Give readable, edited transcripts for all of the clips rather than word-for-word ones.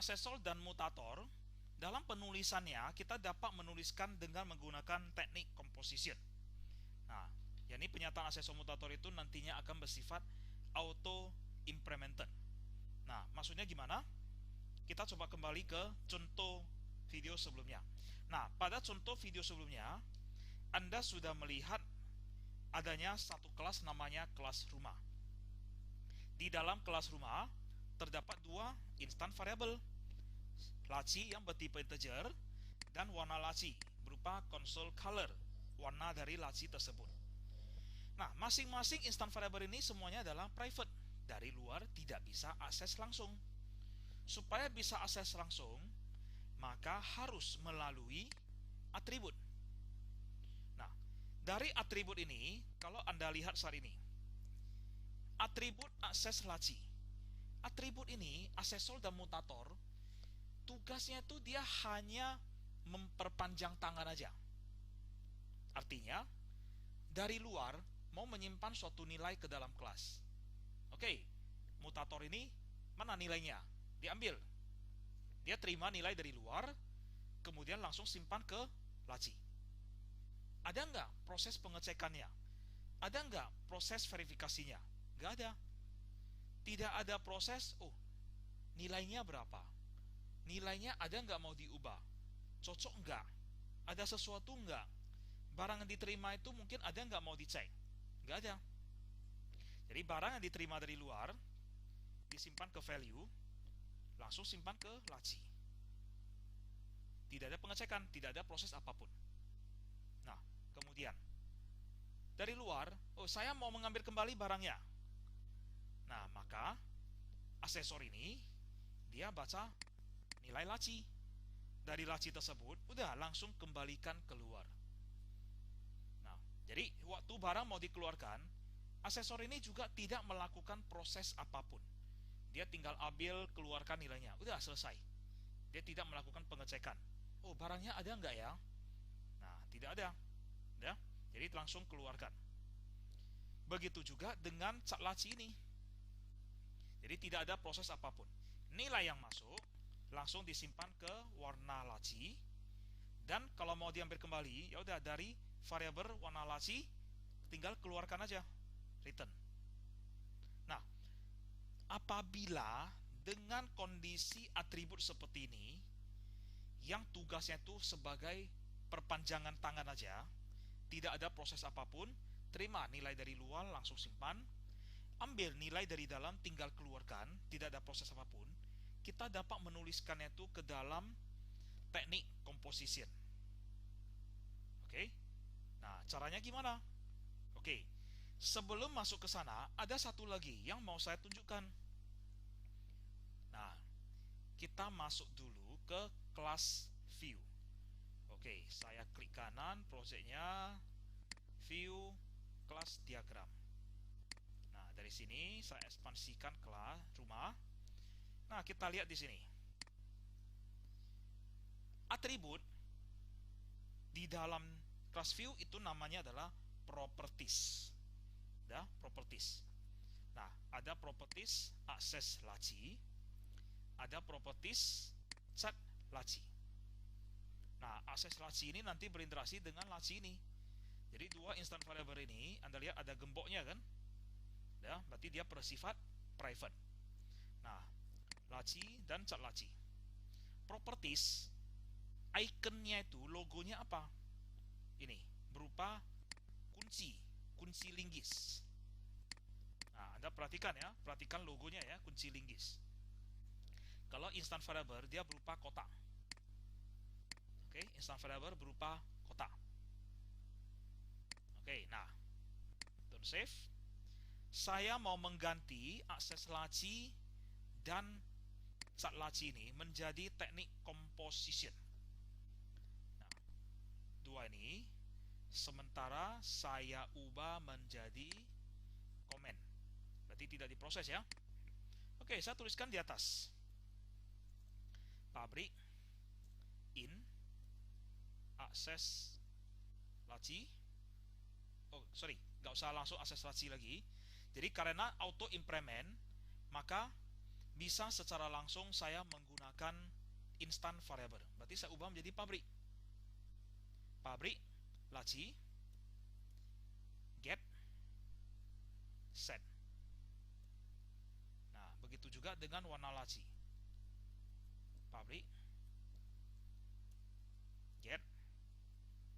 asesor dan mutator, dalam penulisannya kita dapat menuliskan dengan menggunakan teknik composition. Nah, yakni penyataan asesor mutator itu nantinya akan bersifat auto implemented. Nah, maksudnya gimana? Kita coba kembali ke contoh video sebelumnya. Nah, pada contoh video sebelumnya, Anda sudah melihat adanya satu kelas namanya kelas rumah. Di dalam kelas rumah terdapat dua instan variabel, laci yang bertipe integer dan warna laci berupa console color, warna dari laci tersebut. Nah, masing-masing instan variabel ini semuanya adalah private, dari luar tidak bisa akses langsung. Supaya bisa akses langsung, maka harus melalui atribut. Nah, dari atribut ini, kalau Anda lihat saat ini, atribut akses laci. Atribut ini, asesor dan mutator, tugasnya itu dia hanya memperpanjang tangan aja. Artinya, dari luar mau menyimpan suatu nilai ke dalam kelas. Oke, mutator ini mana nilainya? Diambil. Dia terima nilai dari luar, kemudian langsung simpan ke laci. Ada nggak proses pengecekannya? Ada nggak proses verifikasinya? Nggak ada. Tidak ada proses, nilainya berapa? Nilainya ada nggak mau diubah? Cocok nggak? Ada sesuatu nggak? Barang yang diterima itu mungkin ada nggak mau dicek? Nggak ada. Jadi barang yang diterima dari luar, disimpan ke value, langsung simpan ke laci. Tidak ada pengecekan, tidak ada proses apapun. Nah, kemudian dari luar, saya mau mengambil kembali barangnya. Nah, maka asesor ini dia baca nilai laci. Dari laci tersebut, udah langsung kembalikan keluar. Nah, jadi waktu barang mau dikeluarkan, asesor ini juga tidak melakukan proses apapun. Dia tinggal ambil, keluarkan nilainya, udah selesai. Dia tidak melakukan pengecekan. Barangnya ada nggak ya? Nah, tidak ada. Ya, jadi langsung keluarkan. Begitu juga dengan cat laci ini. Jadi tidak ada proses apapun. Nilai yang masuk langsung disimpan ke warna laci, dan kalau mau diambil kembali, ya udah dari variabel warna laci tinggal keluarkan aja, return. Nah, apabila dengan kondisi atribut seperti ini, yang tugasnya itu sebagai perpanjangan tangan aja, tidak ada proses apapun, terima nilai dari luar langsung simpan, ambil nilai dari dalam tinggal keluarkan, tidak ada proses apapun, kita dapat menuliskannya itu ke dalam teknik composition. Oke? Nah, caranya gimana? Oke. Sebelum masuk ke sana, ada satu lagi yang mau saya tunjukkan. Nah, kita masuk dulu ke kelas view. Oke, saya klik kanan, projectnya view kelas diagram. Nah, dari sini saya ekspansikan kelas rumah. Nah, kita lihat di sini. Atribut di dalam class view itu namanya adalah properties. Properties. Nah, ada properties akses laci, ada properties cat laci. Nah, akses laci ini nanti berinteraksi dengan laci ini. Jadi dua instan variable ini, Anda lihat ada gemboknya kan? Ya, berarti dia bersifat private. Nah, laci dan cat laci. Properties, ikonnya itu logonya apa? Ini berupa kunci linggis. Nah, Anda perhatikan ya, perhatikan logonya ya, kunci linggis. Kalau instant variable dia berupa kotak. Oke, instant variable berupa kotak. Oke, nah, don't save. Saya mau mengganti akses laci dan cat laci ini menjadi teknik composition. Nah, dua ini sementara saya ubah menjadi comment. Berarti tidak diproses ya. Oke, saya tuliskan di atas. Pabrik in akses laci. Nggak usah langsung akses laci lagi. Jadi karena auto implement, maka bisa secara langsung saya menggunakan instant variable. Berarti saya ubah menjadi pabrik. Pabrik, laci, get, set. Nah, begitu juga dengan warna laci. Pabrik, get,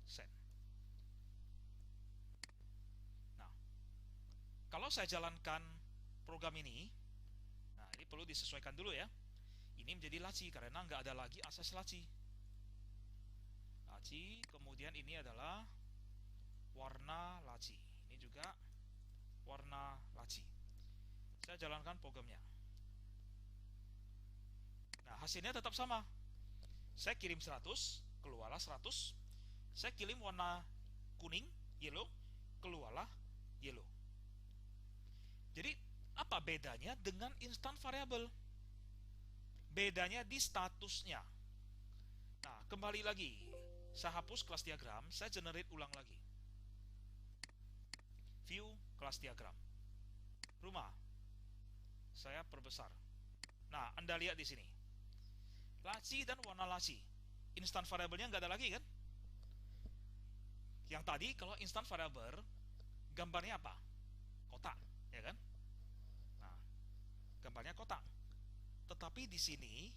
set. Nah, kalau saya jalankan program ini, nah ini perlu disesuaikan dulu ya. Ini menjadi laci karena nggak ada lagi akses laci. Laci, kemudian ini adalah warna laci. Ini juga warna laci. Saya jalankan programnya. Nah, hasilnya tetap sama. Saya kirim 100, keluarlah 100. Saya kirim warna kuning, yellow, keluarlah yellow. Jadi, apa bedanya dengan instant variable? Bedanya di statusnya. Nah, kembali lagi. Saya hapus kelas diagram, saya generate ulang lagi. View kelas diagram. Rumah. Saya perbesar. Nah, Anda lihat di sini. Laci dan warna laci. Instant variable-nya nggak ada lagi kan? Yang tadi kalau instant variable, gambarnya apa? Kotak, ya kan? Nah, gambarnya kotak. Tetapi di sini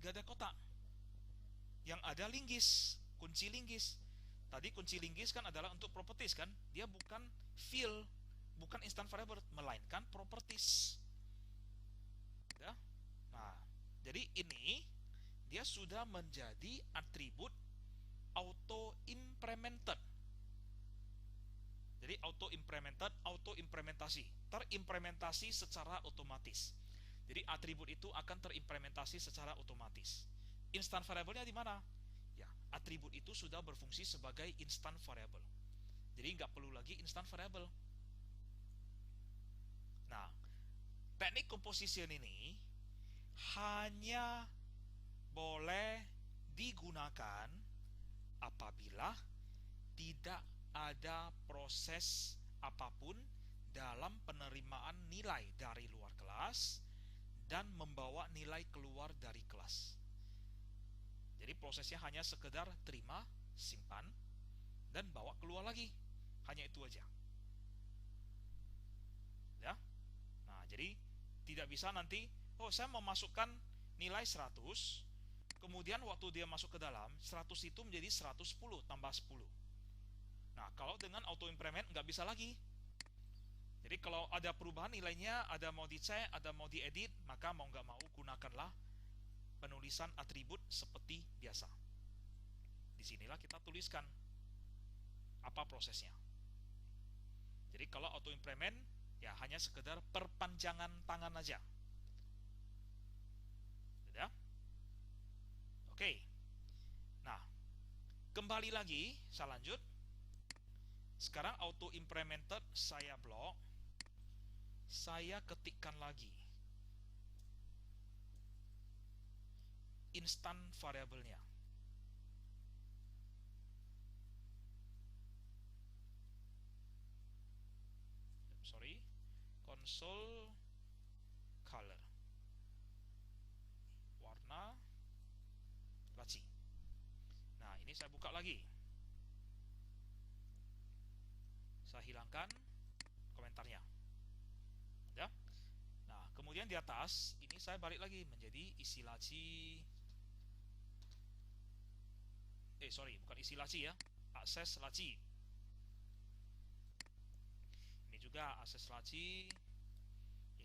nggak ada kotak. Yang ada linggis, kunci linggis. Tadi kunci linggis kan adalah untuk properties kan? Dia bukan field, bukan instant variable, melainkan properties. Ya? Nah, jadi ini dia sudah menjadi atribut auto implemented. Jadi auto implemented, auto implementasi, terimplementasi secara otomatis. Jadi atribut itu akan terimplementasi secara otomatis. Instant variable-nya di mana? Ya, atribut itu sudah berfungsi sebagai instant variable. Jadi nggak perlu lagi instant variable. Nah, teknik composition ini hanya boleh digunakan apabila tidak ada proses apapun dalam penerimaan nilai dari luar kelas dan membawa nilai keluar dari kelas. Jadi prosesnya hanya sekedar terima, simpan, dan bawa keluar lagi. Hanya itu aja. Ya. Nah, jadi tidak bisa nanti, oh saya mau masukkan nilai 100, kemudian waktu dia masuk ke dalam, 100 itu menjadi 110 tambah 10. Nah, kalau dengan auto implement nggak bisa lagi. Jadi kalau ada perubahan nilainya, ada mau dicek, ada mau diedit, maka mau nggak mau gunakanlah penulisan atribut seperti biasa. Disinilah kita tuliskan apa prosesnya. Jadi kalau auto implement ya hanya sekedar perpanjangan tangan aja. Ya? Oke. Nah, kembali lagi saya lanjut. Sekarang auto implemented saya blok. Saya ketikkan lagi instant variable-nya. Sorry, console color, warna laci. Nah, ini saya buka lagi. Saya hilangkan komentarnya. Ya. Nah, kemudian di atas ini saya balik lagi menjadi isi laci. Bukan isi laci ya, akses laci. Ini juga akses laci.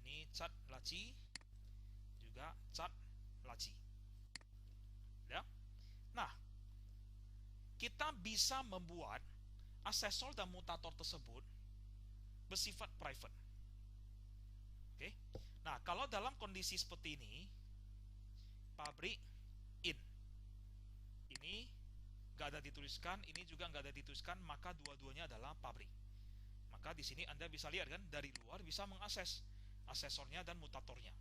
Ini cat laci, juga cat laci. Ya. Nah, kita bisa membuat asesor dan mutator tersebut bersifat private. Oke. Nah, kalau dalam kondisi seperti ini, pabrik in. Ini nggak ada dituliskan, ini juga nggak ada dituliskan, maka dua-duanya adalah pabrik. Maka di sini Anda bisa lihat kan, dari luar bisa mengakses asesornya dan mutatornya.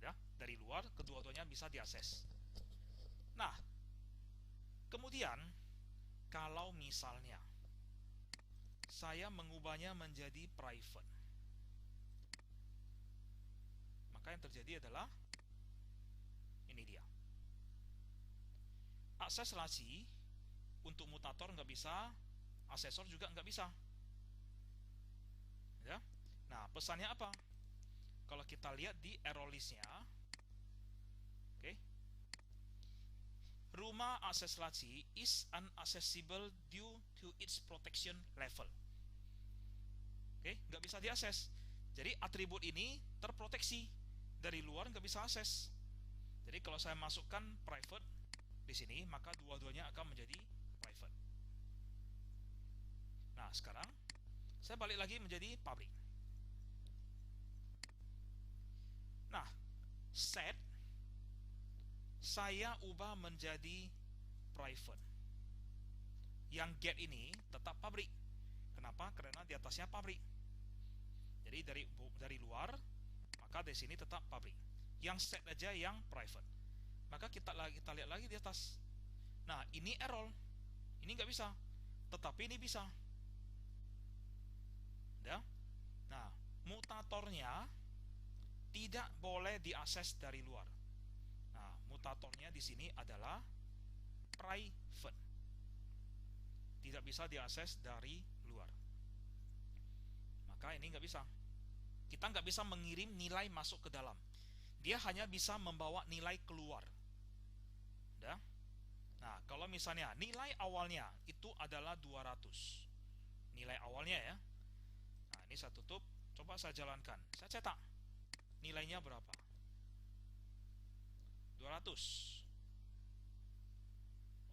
Ya, dari luar kedua-duanya bisa diakses. Nah, kemudian kalau misalnya saya mengubahnya menjadi private, maka yang terjadi adalah ini dia. Akses relasi untuk mutator nggak bisa, asesor juga nggak bisa. Ya. Nah, pesannya apa? Kalau kita lihat di error listnya, oke, rumah akses relasi is unaccessible due to its protection level. Oke, nggak bisa diakses. Jadi atribut ini terproteksi, dari luar nggak bisa akses. Jadi kalau saya masukkan private di sini, maka dua-duanya akan menjadi private. Nah, sekarang saya balik lagi menjadi public. Nah, set saya ubah menjadi private. Yang get ini tetap public. Kenapa? Karena di atasnya public. Jadi dari luar, maka di sini tetap public. Yang set aja yang private. Maka kita lihat lagi di atas. Nah, ini error. Ini nggak bisa. Tetapi ini bisa. Ya. Nah, mutatornya tidak boleh diakses dari luar. Nah, mutatornya di sini adalah private. Tidak bisa diakses dari luar. Maka ini nggak bisa. Kita nggak bisa mengirim nilai masuk ke dalam. Dia hanya bisa membawa nilai keluar. Ya. Nah, kalau misalnya nilai awalnya itu adalah 200. Nilai awalnya ya. Nah, ini saya tutup. Coba saya jalankan. Saya cetak. Nilainya berapa? 200.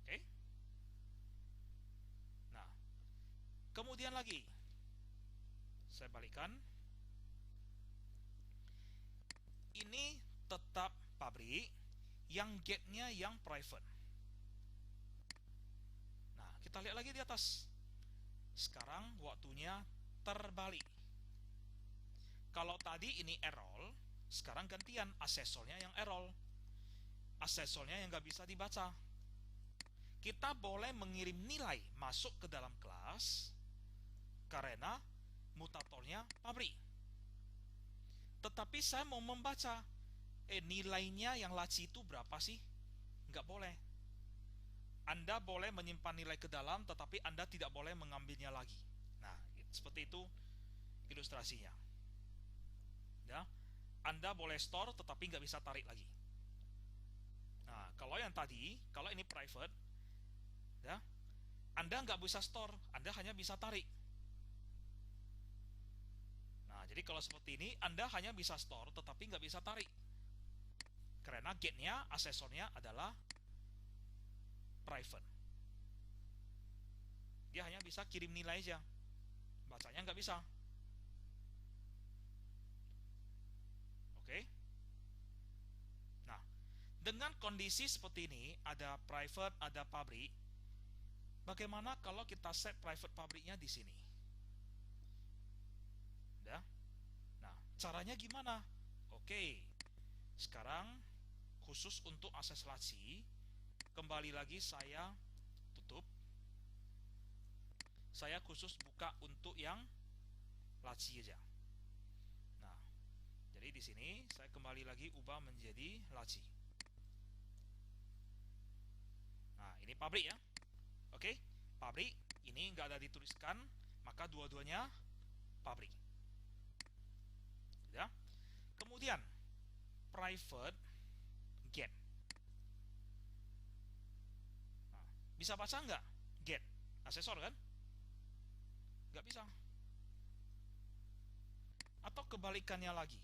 Oke. Nah, kemudian lagi saya balikan. Ini tetap pabrik, yang get-nya yang private. Nah, kita lihat lagi di atas. Sekarang waktunya terbalik. Kalau tadi ini error, sekarang gantian asesornya yang error. Asesornya yang nggak bisa dibaca. Kita boleh mengirim nilai masuk ke dalam kelas karena mutatornya pabrik. Tetapi saya mau membaca, nilainya yang laci itu berapa sih? Nggak boleh. Anda boleh menyimpan nilai ke dalam, tetapi Anda tidak boleh mengambilnya lagi. Nah, seperti itu ilustrasinya. Ya, Anda boleh store, tetapi nggak bisa tarik lagi. Nah, kalau yang tadi, kalau ini private, ya, Anda nggak bisa store, Anda hanya bisa tarik. Nah, jadi kalau seperti ini, Anda hanya bisa store, tetapi nggak bisa tarik. Karena get-nya, asesornya adalah private. Dia hanya bisa kirim nilai aja. Bacanya nggak bisa. Oke. Nah, dengan kondisi seperti ini, ada private, ada public. Bagaimana kalau kita set private publicnya di sini? Ya. Nah, caranya gimana? Oke. Sekarang khusus untuk akses laci, kembali lagi saya tutup. Saya khusus buka untuk yang laci aja. Nah, jadi di sini saya kembali lagi ubah menjadi laci. Nah, ini pabrik ya. Oke, pabrik ini nggak ada dituliskan, maka dua-duanya pabrik. Ya. Kemudian private get. Nah, bisa baca nggak get asesor kan? Nggak bisa. Atau kebalikannya lagi.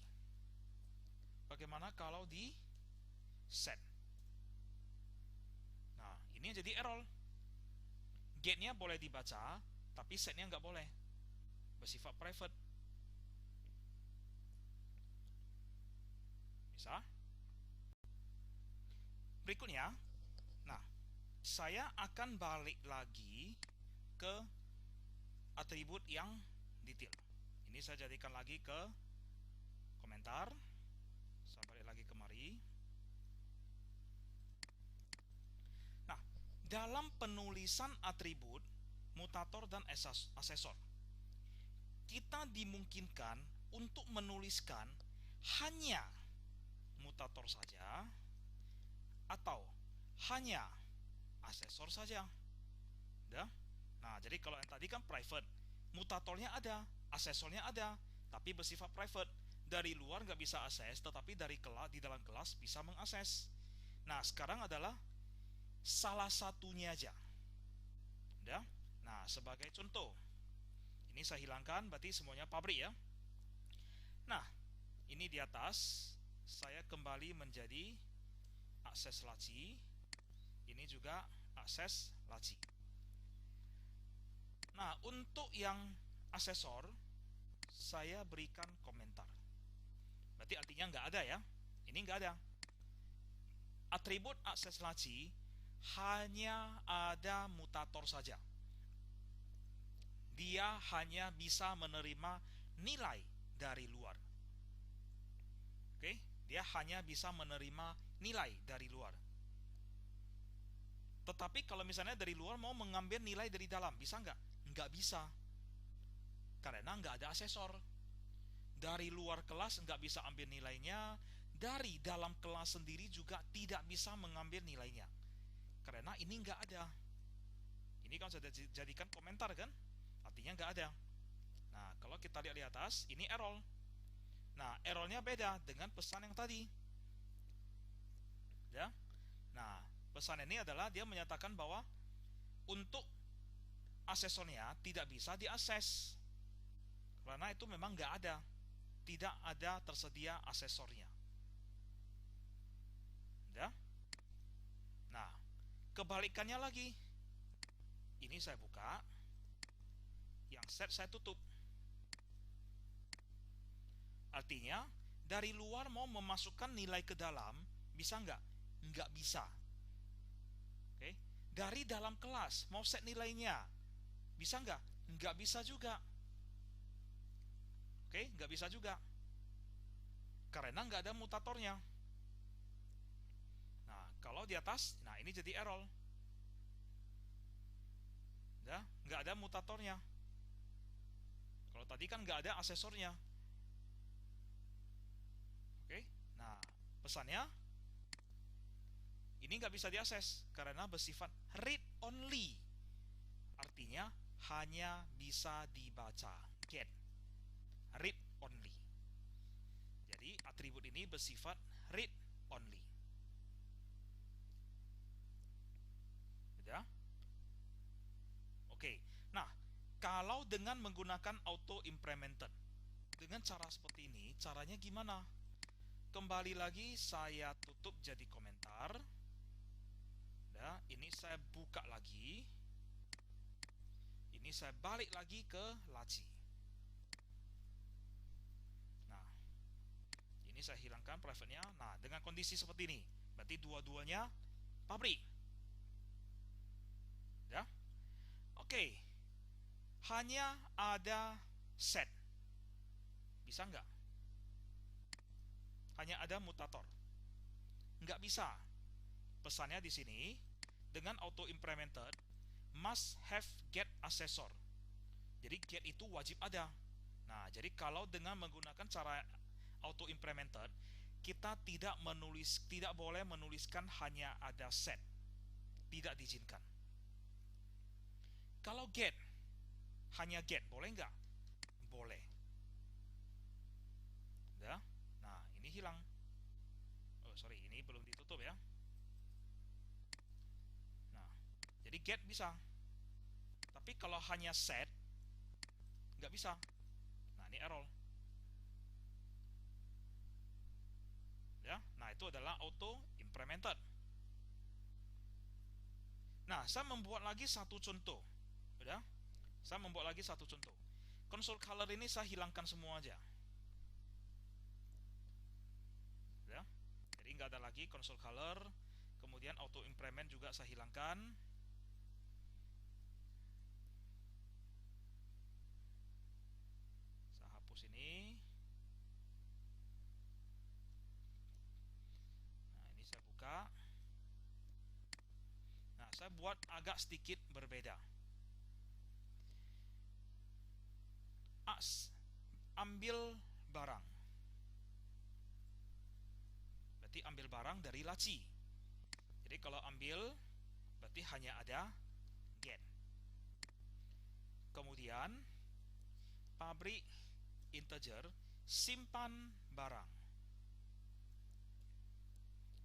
Bagaimana kalau di set? Nah, ini jadi error. Get-nya boleh dibaca, tapi setnya nggak boleh. Bersifat private. Bisa? Berikutnya, nah, saya akan balik lagi ke atribut yang detail. Ini saya jadikan lagi ke komentar. Saya balik lagi kemari. Nah, dalam penulisan atribut mutator dan asesor, kita dimungkinkan untuk menuliskan hanya mutator saja atau hanya asesor saja. Udah? Nah, jadi kalau yang tadi kan private, mutatornya ada, asesornya ada, tapi bersifat private. Dari luar nggak bisa akses, tetapi dari kelas di dalam kelas bisa mengakses. Nah, sekarang adalah salah satunya aja. Udah? Nah, sebagai contoh, ini saya hilangkan, berarti semuanya pabrik ya. Nah, ini di atas saya kembali menjadi akses laci. Ini juga akses laci. Nah, untuk yang asesor saya berikan komentar. Berarti artinya nggak ada ya. Ini nggak ada. Atribut akses laci hanya ada mutator saja. Dia hanya bisa menerima nilai dari luar. Oke, dia hanya bisa menerima nilai dari luar. Tetapi kalau misalnya dari luar mau mengambil nilai dari dalam, bisa nggak? Nggak bisa. Karena nggak ada asesor. Dari luar kelas nggak bisa ambil nilainya, dari dalam kelas sendiri juga tidak bisa mengambil nilainya. Karena ini nggak ada. Ini kan sudah jadikan komentar kan? Artinya nggak ada. Nah, kalau kita lihat di atas, ini error. Nah, errornya beda dengan pesan yang tadi. Ya. Nah, pesan ini adalah dia menyatakan bahwa untuk asesornya tidak bisa diakses. Karena itu memang nggak ada. Tidak ada tersedia asesornya. Ya. Nah, kebalikannya lagi. Ini saya buka. Yang set saya tutup. Artinya, dari luar mau memasukkan nilai ke dalam, bisa nggak? Nggak bisa. Oke. Dari dalam kelas, mau set nilainya, bisa nggak? Nggak bisa juga. Oke, nggak bisa juga. Karena nggak ada mutatornya. Nah, kalau di atas, nah ini jadi error. Ya, nggak ada mutatornya. Kalau tadi kan nggak ada asesornya. Oke, nah pesannya ini nggak bisa diakses karena bersifat read only. Artinya hanya bisa dibaca. Get. Read only. Jadi atribut ini bersifat read only. Ya. Oke. Nah, kalau dengan menggunakan auto implemented dengan cara seperti ini, caranya gimana? Kembali lagi saya tutup jadi komentar. Ya, ini saya buka lagi. Ini saya balik lagi ke laci. Nah, ini saya hilangkan private-nya. Nah, dengan kondisi seperti ini, berarti dua-duanya pabrik. Ya. Oke. Hanya ada set. Bisa nggak? Hanya ada mutator. Nggak bisa. Pesannya di sini dengan auto implemented must have get assessor. Jadi get itu wajib ada. Nah, jadi kalau dengan menggunakan cara auto implemented, kita tidak boleh menuliskan hanya ada set. Tidak diizinkan. Kalau get, hanya get, boleh nggak? Boleh. Ya. Nah, ini hilang. Oh, sorry, ini belum ditutup ya. Nah, jadi get bisa. Tapi kalau hanya set, nggak bisa. Nah, ini error. Ya, nah itu adalah auto implemented. Nah, saya membuat lagi satu contoh. Udah? Saya membuat lagi satu contoh. Console color ini saya hilangkan semua aja. Ya. Jadi nggak ada lagi console color. Kemudian auto implement juga saya hilangkan. Saya hapus ini. Nah, ini saya buka. Nah, saya buat agak sedikit berbeda. Ambil barang. barang dari laci. Jadi kalau ambil berarti hanya ada get. Kemudian pabrik integer simpan barang.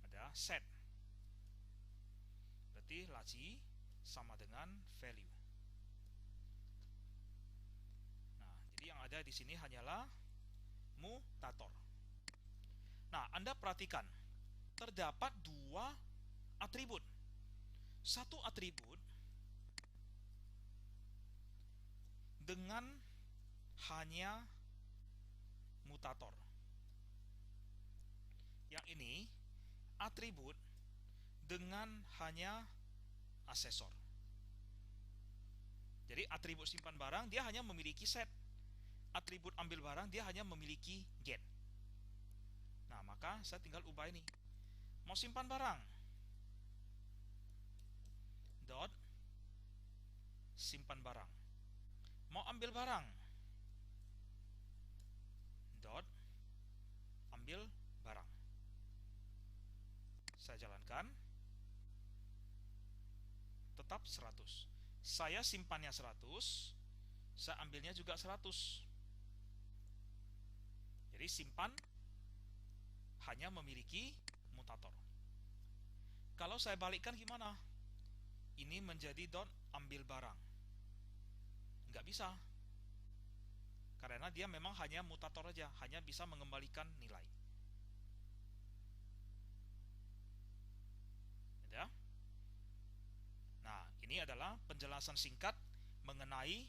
Ada set. Berarti laci sama dengan value. Nah, jadi yang ada di sini hanyalah mutator. Nah, Anda perhatikan, terdapat dua atribut. Satu atribut dengan hanya mutator. Yang ini atribut dengan hanya asesor. Jadi atribut simpan barang dia hanya memiliki set. Atribut ambil barang dia hanya memiliki get. Nah, maka saya tinggal ubah ini. Mau simpan barang, dot simpan barang. Mau ambil barang, dot ambil barang. Saya jalankan, tetap 100. Saya simpannya 100, saya ambilnya juga 100. Jadi simpan hanya memiliki mutator. Kalau saya balikkan gimana? Ini menjadi dot ambil barang. Nggak bisa. Karena dia memang hanya mutator aja, hanya bisa mengembalikan nilai. Ya. Nah, ini adalah penjelasan singkat mengenai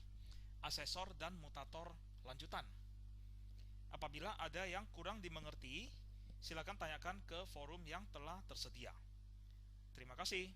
asesor dan mutator lanjutan. Apabila ada yang kurang dimengerti, silakan tanyakan ke forum yang telah tersedia. Terima kasih.